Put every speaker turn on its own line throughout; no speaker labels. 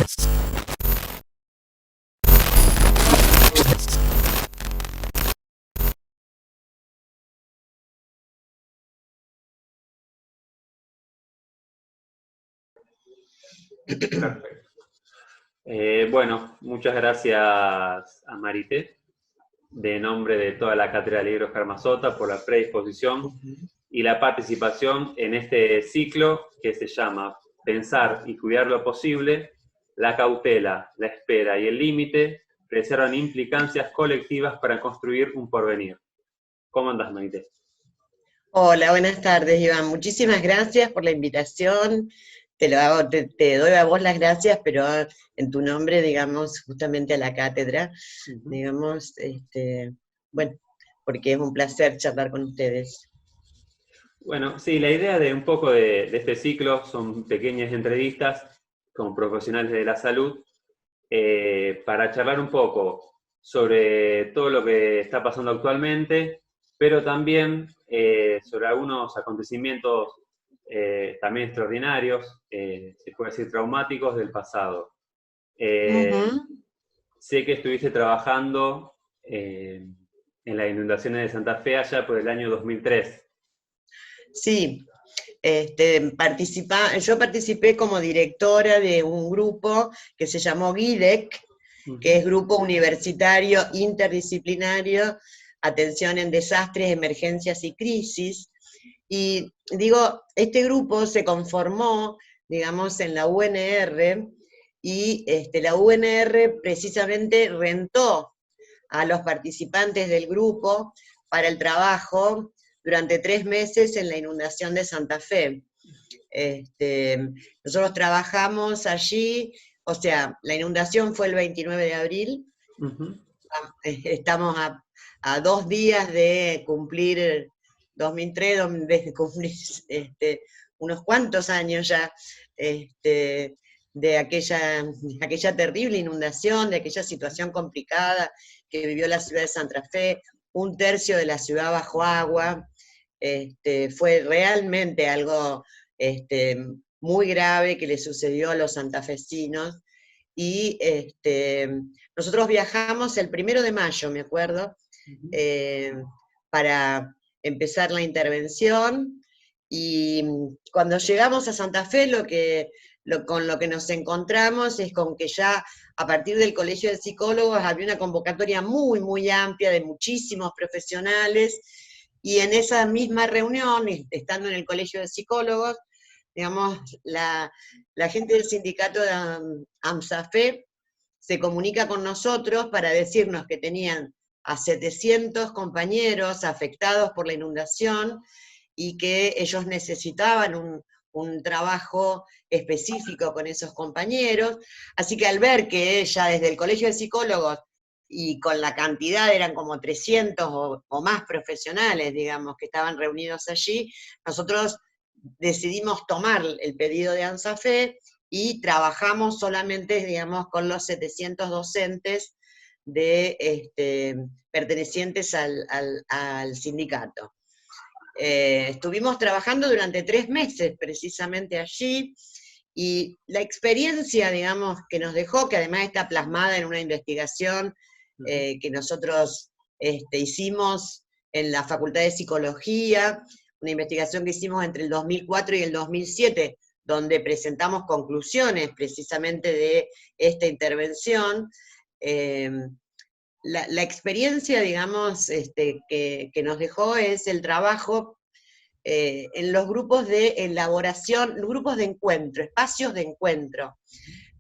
Perfecto. Bueno, muchas gracias a Marité, de nombre de toda la Cátedra de Libros Hermazota, por la predisposición y la participación en este ciclo que se llama Pensar y cuidar lo posible, la cautela, la espera y el límite preservan implicancias colectivas para construir un porvenir. ¿Cómo andás, Marité?
Hola, buenas tardes, Iván. Muchísimas gracias por la invitación. Te doy a vos las gracias, pero en tu nombre, digamos, justamente a la cátedra, digamos, bueno, porque es un placer charlar con ustedes.
Bueno, sí, la idea de un poco de este ciclo son pequeñas entrevistas con profesionales de la salud para charlar un poco sobre todo lo que está pasando actualmente, pero también sobre algunos acontecimientos también extraordinarios, se puede decir traumáticos del pasado. Sé que estuviste trabajando en las inundaciones de Santa Fe allá por el año 2003.
Sí, yo participé como directora de un grupo que se llamó GIDEC, que es Grupo Universitario Interdisciplinario, Atención en Desastres, Emergencias y Crisis. Y digo, este grupo se conformó, digamos, en la UNR, y la UNR precisamente rentó a los participantes del grupo para el trabajo durante 3 meses en la inundación de Santa Fe. Nosotros trabajamos allí, o sea, la inundación fue el 29 de abril, estamos a 2 días de cumplir 2003, de cumplir unos cuantos años ya de aquella terrible inundación, de aquella situación complicada que vivió la ciudad de Santa Fe. 1/3 de la ciudad bajo agua. Fue realmente algo muy grave que le sucedió a los santafesinos, y nosotros viajamos el 1 de mayo, me acuerdo, para empezar la intervención, y cuando llegamos a Santa Fe con lo que nos encontramos es con que ya a partir del Colegio de Psicólogos había una convocatoria muy, muy amplia de muchísimos profesionales, y en esa misma reunión, estando en el Colegio de Psicólogos, digamos, la gente del sindicato de AMSAFE se comunica con nosotros para decirnos que tenían a 700 compañeros afectados por la inundación y que ellos necesitaban un trabajo específico con esos compañeros. Así que al ver que ya desde el Colegio de Psicólogos, y con la cantidad, eran como 300 o más profesionales, digamos, que estaban reunidos allí, nosotros decidimos tomar el pedido de ANSAFE y trabajamos solamente, digamos, con los 700 docentes pertenecientes al sindicato. Estuvimos trabajando durante 3 meses precisamente allí, y la experiencia, digamos, que nos dejó, que además está plasmada en una investigación que nosotros hicimos en la Facultad de Psicología, una investigación que hicimos entre el 2004 y el 2007, donde presentamos conclusiones precisamente de esta intervención. La experiencia, digamos, que nos dejó es el trabajo en los grupos de elaboración, grupos de encuentro, espacios de encuentro.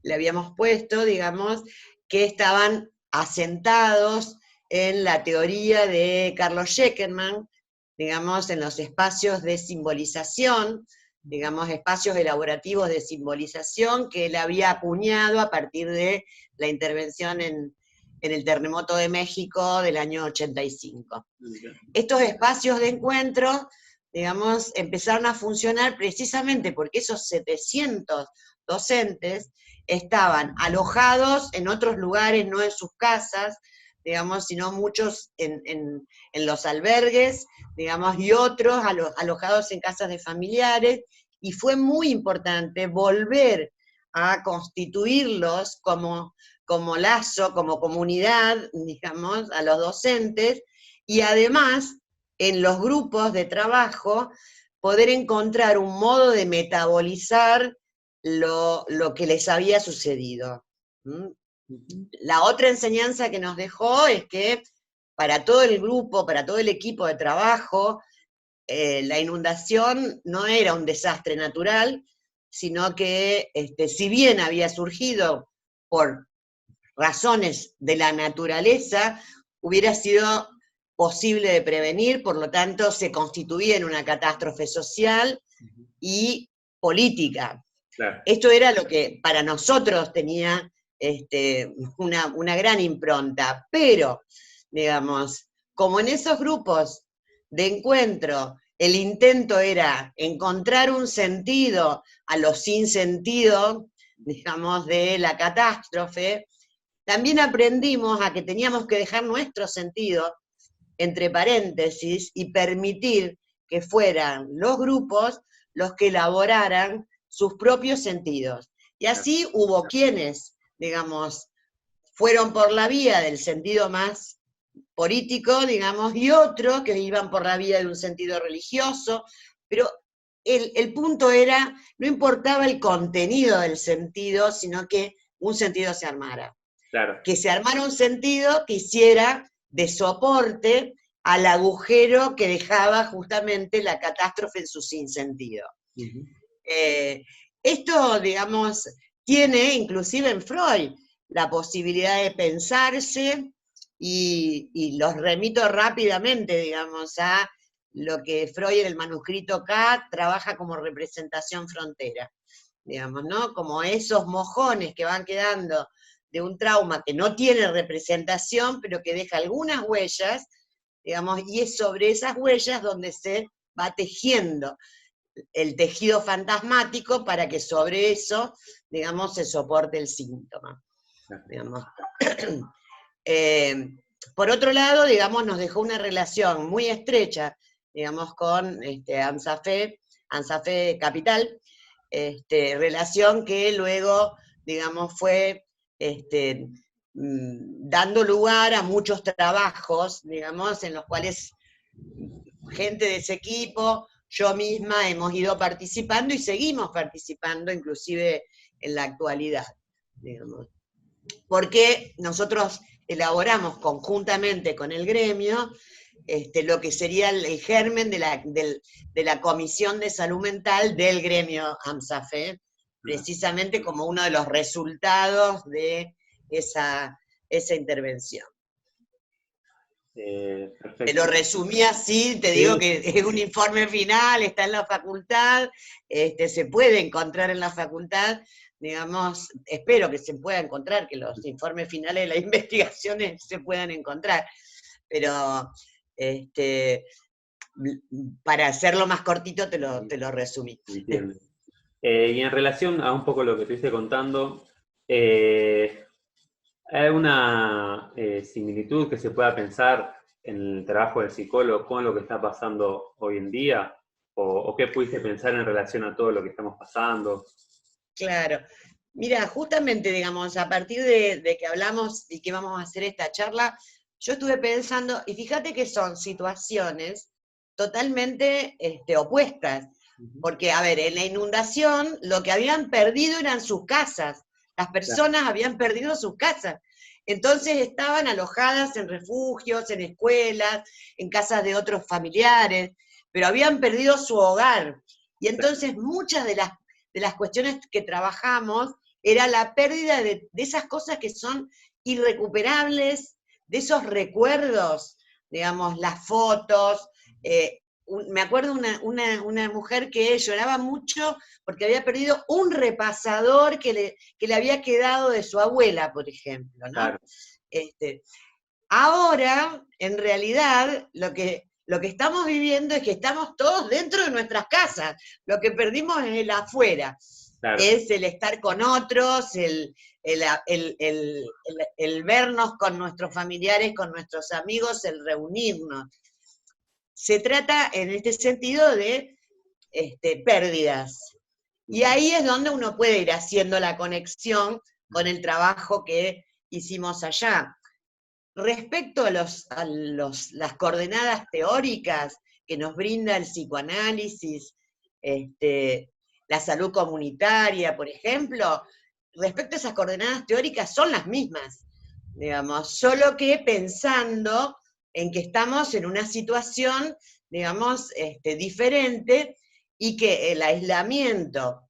Le habíamos puesto, digamos, que estaban asentados en la teoría de Carlos Scheckerman, digamos, en los espacios de simbolización, digamos, espacios elaborativos de simbolización que él había acuñado a partir de la intervención en el terremoto de México del año 85. Estos espacios de encuentro, digamos, empezaron a funcionar precisamente porque esos 700 docentes estaban alojados en otros lugares, no en sus casas, digamos, sino muchos en los albergues, digamos, y otros alojados en casas de familiares, y fue muy importante volver a constituirlos como lazo, como comunidad, digamos, a los docentes, y además, en los grupos de trabajo, poder encontrar un modo de metabolizar lo que les había sucedido. La otra enseñanza que nos dejó es que para todo el grupo, para todo el equipo de trabajo, la inundación no era un desastre natural, sino que si bien había surgido por razones de la naturaleza, hubiera sido posible de prevenir, por lo tanto se constituía en una catástrofe social y política.
Claro.
Esto era lo que para nosotros tenía una gran impronta, pero, digamos, como en esos grupos de encuentro el intento era encontrar un sentido a lo sin sentido, digamos, de la catástrofe, también aprendimos a que teníamos que dejar nuestro sentido entre paréntesis y permitir que fueran los grupos los que elaboraran sus propios sentidos. Y así hubo quienes, digamos, fueron por la vía del sentido más político, digamos, y otros que iban por la vía de un sentido religioso, pero el punto era, no importaba el contenido del sentido, sino que un sentido se armara.
Claro.
Que se armara un sentido que hiciera de soporte al agujero que dejaba justamente la catástrofe en su sinsentido. Esto, digamos, tiene inclusive en Freud la posibilidad de pensarse, y los remito rápidamente, digamos, a lo que Freud en el manuscrito K trabaja como representación frontera, digamos, ¿no? Como esos mojones que van quedando de un trauma que no tiene representación, pero que deja algunas huellas, digamos, y es sobre esas huellas donde se va tejiendo el tejido fantasmático para que sobre eso, digamos, se soporte el síntoma. Digamos. Por otro lado, digamos, nos dejó una relación muy estrecha, digamos, con ANSAFE Capital, relación que luego, digamos, fue dando lugar a muchos trabajos, digamos, en los cuales gente de ese equipo, yo misma hemos ido participando y seguimos participando, inclusive en la actualidad, digamos. Porque nosotros elaboramos conjuntamente con el gremio lo que sería el germen de la Comisión de Salud Mental del gremio AMSAFE, precisamente como uno de los resultados de esa intervención.
Perfecto.
Te lo resumí así, te
Sí.
digo que es un informe final, está en la facultad, se puede encontrar en la facultad, digamos, espero que se pueda encontrar, que los informes finales de las investigaciones se puedan encontrar, pero para hacerlo más cortito te lo resumí.
Entiendo. Y en relación a un poco lo que te estoy contando, ¿hay una similitud que se pueda pensar en el trabajo del psicólogo con lo que está pasando hoy en día? ¿O qué pudiste pensar en relación a todo lo que estamos pasando?
Claro. Mira, justamente, digamos, a partir de que hablamos y que vamos a hacer esta charla, yo estuve pensando, y fíjate que son situaciones totalmente opuestas, porque, a ver, en la inundación lo que habían perdido eran sus casas, las personas habían perdido sus casas, entonces estaban alojadas en refugios, en escuelas, en casas de otros familiares, pero habían perdido su hogar, y entonces muchas de las cuestiones que trabajamos era la pérdida de esas cosas que son irrecuperables, de esos recuerdos, digamos, las fotos. Me acuerdo una mujer que lloraba mucho porque había perdido un repasador que le había quedado de su abuela, por ejemplo, ¿no?
Claro.
Ahora, en realidad, lo que estamos viviendo es que estamos todos dentro de nuestras casas. Lo que perdimos es el afuera. Claro. Es el estar con otros, el vernos con nuestros familiares, con nuestros amigos, el reunirnos. Se trata, en este sentido, de pérdidas. Y ahí es donde uno puede ir haciendo la conexión con el trabajo que hicimos allá. Respecto a las coordenadas teóricas que nos brinda el psicoanálisis, la salud comunitaria, por ejemplo, respecto a esas coordenadas teóricas son las mismas, digamos, solo que pensando en que estamos en una situación, digamos, diferente, y que el aislamiento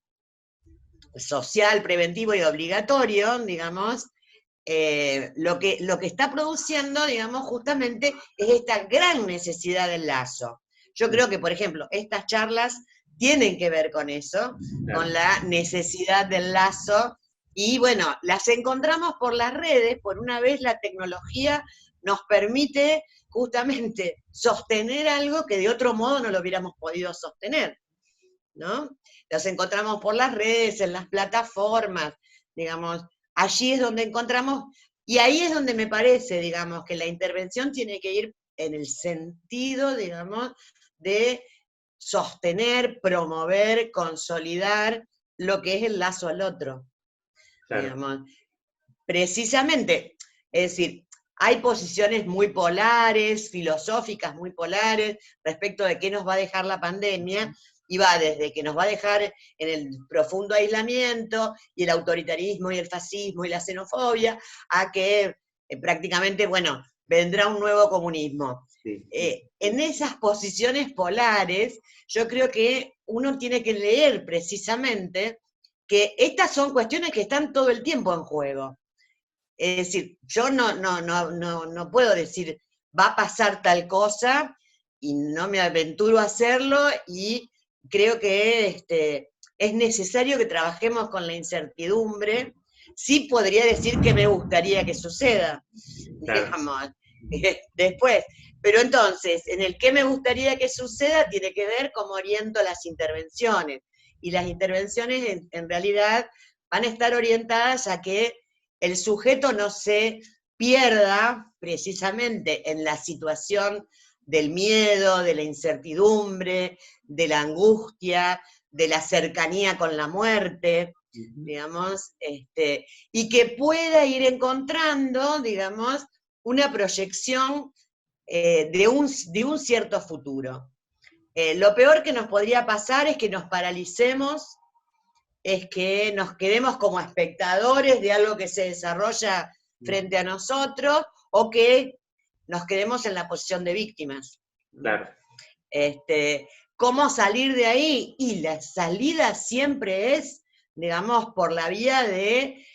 social, preventivo y obligatorio, digamos, lo que está produciendo, digamos, justamente es esta gran necesidad del lazo. Yo creo que, por ejemplo, estas charlas tienen que ver con eso, con la necesidad del lazo, y bueno, las encontramos por las redes. Por una vez la tecnología nos permite justamente sostener algo que de otro modo no lo hubiéramos podido sostener, ¿no? Las encontramos por las redes, en las plataformas, digamos, allí es donde encontramos, y ahí es donde me parece, digamos, que la intervención tiene que ir en el sentido, digamos, de sostener, promover, consolidar lo que es el lazo al otro, digamos. Precisamente, es decir, hay posiciones muy polares, filosóficas muy polares, respecto de qué nos va a dejar la pandemia, y va desde que nos va a dejar en el profundo aislamiento, y el autoritarismo, y el fascismo, y la xenofobia, a que prácticamente, bueno, vendrá un nuevo comunismo.
Sí.
En esas posiciones polares, yo creo que uno tiene que leer precisamente que estas son cuestiones que están todo el tiempo en juego. Es decir, yo no puedo decir, va a pasar tal cosa, y no me aventuro a hacerlo, y creo que es necesario que trabajemos con la incertidumbre. Sí podría decir que me gustaría que suceda, digamos, después. Pero entonces, en el que me gustaría que suceda, tiene que ver cómo oriento las intervenciones. Y las intervenciones, en realidad, van a estar orientadas a que el sujeto no se pierda precisamente en la situación del miedo, de la incertidumbre, de la angustia, de la cercanía con la muerte, digamos, y que pueda ir encontrando, digamos, una proyección de un cierto futuro. Lo peor que nos podría pasar es que nos paralicemos, es que nos quedemos como espectadores de algo que se desarrolla frente a nosotros, o que nos quedemos en la posición de víctimas.
Claro.
¿Cómo salir de ahí? Y la salida siempre es, digamos, por la vía de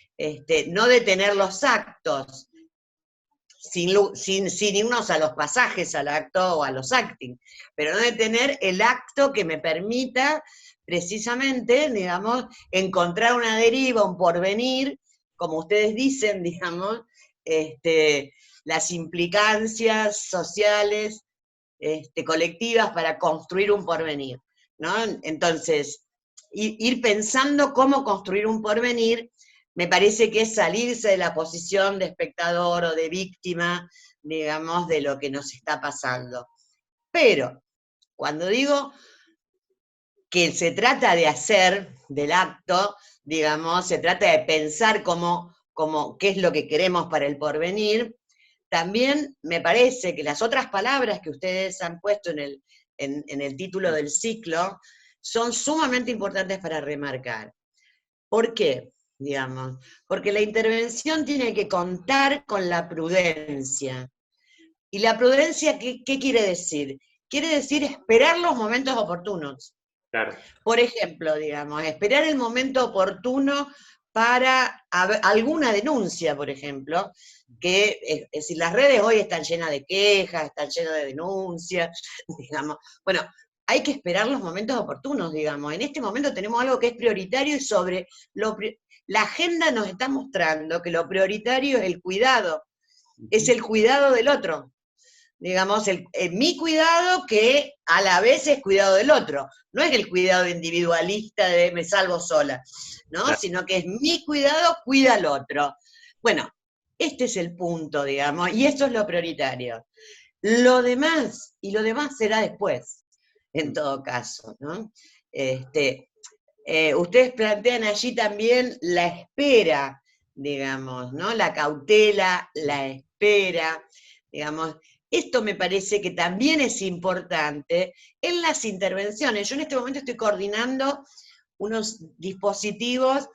no detener los actos, sin irnos a los pasajes, al acto o a los acting, pero no detener el acto que me permita precisamente, digamos, encontrar una deriva, un porvenir, como ustedes dicen, digamos, las implicancias sociales, colectivas para construir un porvenir, ¿no? Entonces, ir pensando cómo construir un porvenir, me parece que es salirse de la posición de espectador o de víctima, digamos, de lo que nos está pasando. Pero, cuando digo que se trata de hacer del acto, digamos, se trata de pensar qué es lo que queremos para el porvenir, también me parece que las otras palabras que ustedes han puesto en el título del ciclo son sumamente importantes para remarcar. ¿Por qué? Digamos, porque la intervención tiene que contar con la prudencia. ¿Y la prudencia qué quiere decir? Quiere decir esperar los momentos oportunos.
Claro.
Por ejemplo, digamos, esperar el momento oportuno para alguna denuncia, por ejemplo, que es decir, las redes hoy están llenas de quejas, están llenas de denuncias, digamos. Bueno, hay que esperar los momentos oportunos, digamos. En este momento tenemos algo que es prioritario, y la agenda nos está mostrando que lo prioritario es el cuidado, es el cuidado del otro. Digamos, mi cuidado, que a la vez es cuidado del otro. No es el cuidado individualista de me salvo sola, ¿no? Claro. Sino que es mi cuidado, cuida al otro. Bueno, este es el punto, digamos, y esto es lo prioritario. Lo demás será después, en todo caso, ¿no? ustedes plantean allí también la espera, digamos, ¿no? La cautela, la espera, digamos. Esto me parece que también es importante en las intervenciones. Yo en este momento estoy coordinando unos dispositivos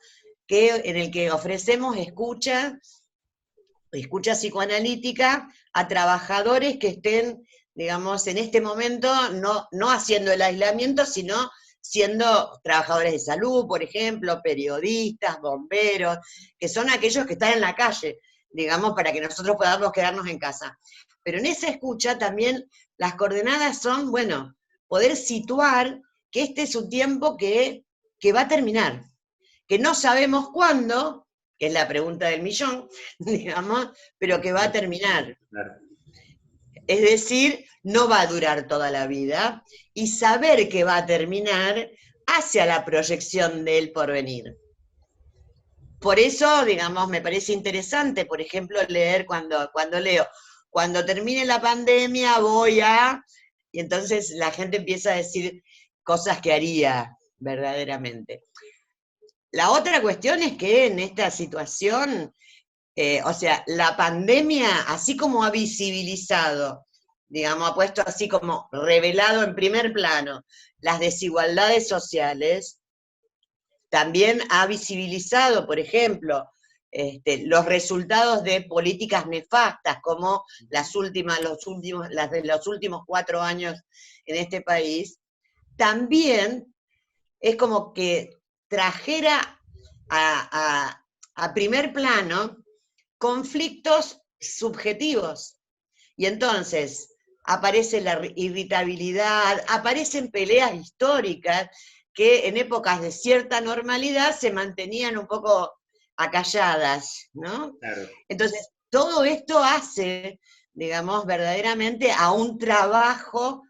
en el que ofrecemos escucha psicoanalítica a trabajadores que estén, digamos, en este momento no haciendo el aislamiento, sino siendo trabajadores de salud, por ejemplo, periodistas, bomberos, que son aquellos que están en la calle, digamos, para que nosotros podamos quedarnos en casa. Pero en esa escucha también las coordenadas son, bueno, poder situar que este es un tiempo que va a terminar, que no sabemos cuándo, que es la pregunta del millón, digamos, pero que va a terminar. Es decir, no va a durar toda la vida, y saber que va a terminar hacia la proyección del porvenir. Por eso, digamos, me parece interesante, por ejemplo, leer cuando leo, cuando termine la pandemia voy a... Y entonces la gente empieza a decir cosas que haría verdaderamente. La otra cuestión es que en esta situación, o sea, la pandemia, así como ha visibilizado, digamos, ha puesto así como revelado en primer plano las desigualdades sociales, también ha visibilizado, por ejemplo, los resultados de políticas nefastas, como las de los últimos 4 años en este país. También es como que trajera a primer plano conflictos subjetivos. Y entonces aparece la irritabilidad, aparecen peleas históricas que en épocas de cierta normalidad se mantenían un poco acalladas, ¿no?
Claro.
Entonces, todo esto hace, digamos, verdaderamente a un trabajo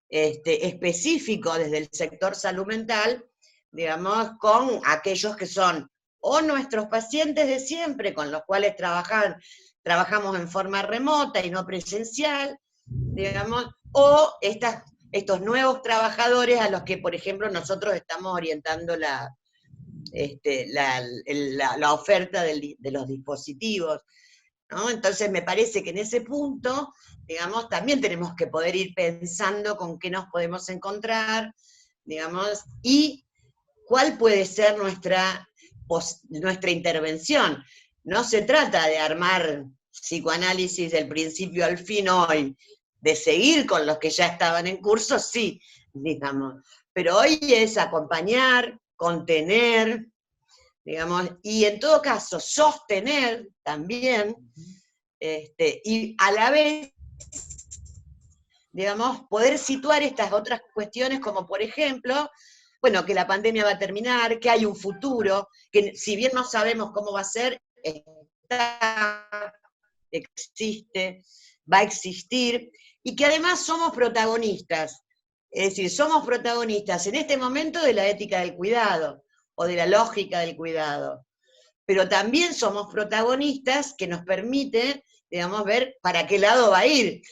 específico desde el sector salud mental, digamos, con aquellos que son o nuestros pacientes de siempre, con los cuales trabajamos en forma remota y no presencial, digamos, o estos nuevos trabajadores a los que, por ejemplo, nosotros estamos orientando la oferta de los dispositivos, ¿no? Entonces me parece que en ese punto, digamos, también tenemos que poder ir pensando con qué nos podemos encontrar, digamos, y cuál puede ser nuestra intervención. No se trata de armar psicoanálisis del principio al fin hoy, de seguir con los que ya estaban en curso, sí, digamos, pero hoy es acompañar, contener, digamos, y en todo caso sostener también, y a la vez, digamos, poder situar estas otras cuestiones como, por ejemplo, bueno, que la pandemia va a terminar, que hay un futuro, que si bien no sabemos cómo va a ser, existe, va a existir, y que además somos protagonistas. Es decir, somos protagonistas en este momento de la ética del cuidado, o de la lógica del cuidado, pero también somos protagonistas que nos permite, digamos, ver para qué lado va a ir,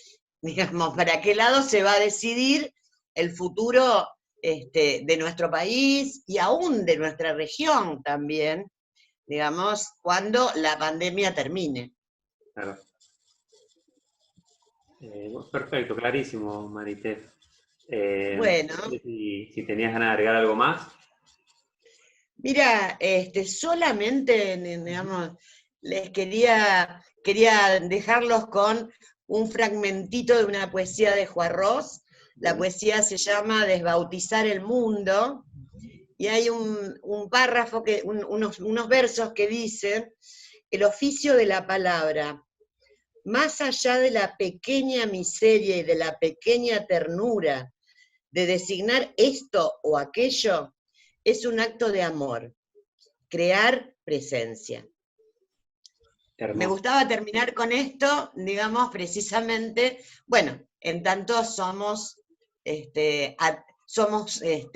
digamos, para qué lado se va a decidir el futuro de nuestro país y aún de nuestra región también, digamos, cuando la pandemia termine.
Claro. Perfecto, clarísimo, Marité.
Bueno,
No sé si tenías ganas de agregar algo más.
mira, solamente, digamos, les quería dejarlos con un fragmentito de una poesía de Juarros. La poesía se llama Desbautizar el mundo, y hay un párrafo, unos versos que dicen: el oficio de la palabra, más allá de la pequeña miseria y de la pequeña ternura de designar esto o aquello, es un acto de amor, crear presencia.
Hermoso.
Me gustaba terminar con esto, digamos, precisamente, bueno, en tanto somos,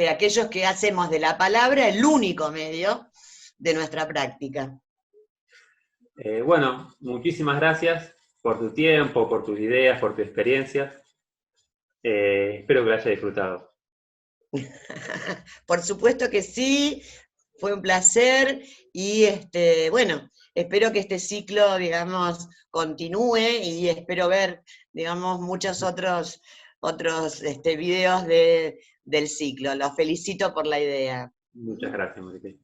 aquellos que hacemos de la palabra el único medio de nuestra práctica.
Bueno, muchísimas gracias por tu tiempo, por tus ideas, por tu experiencia. Espero que lo hayas disfrutado.
Por supuesto que sí, fue un placer y bueno, espero que este ciclo, digamos, continúe y espero ver, digamos, muchos otros videos del ciclo. Los felicito por la idea.
Muchas gracias, Marité.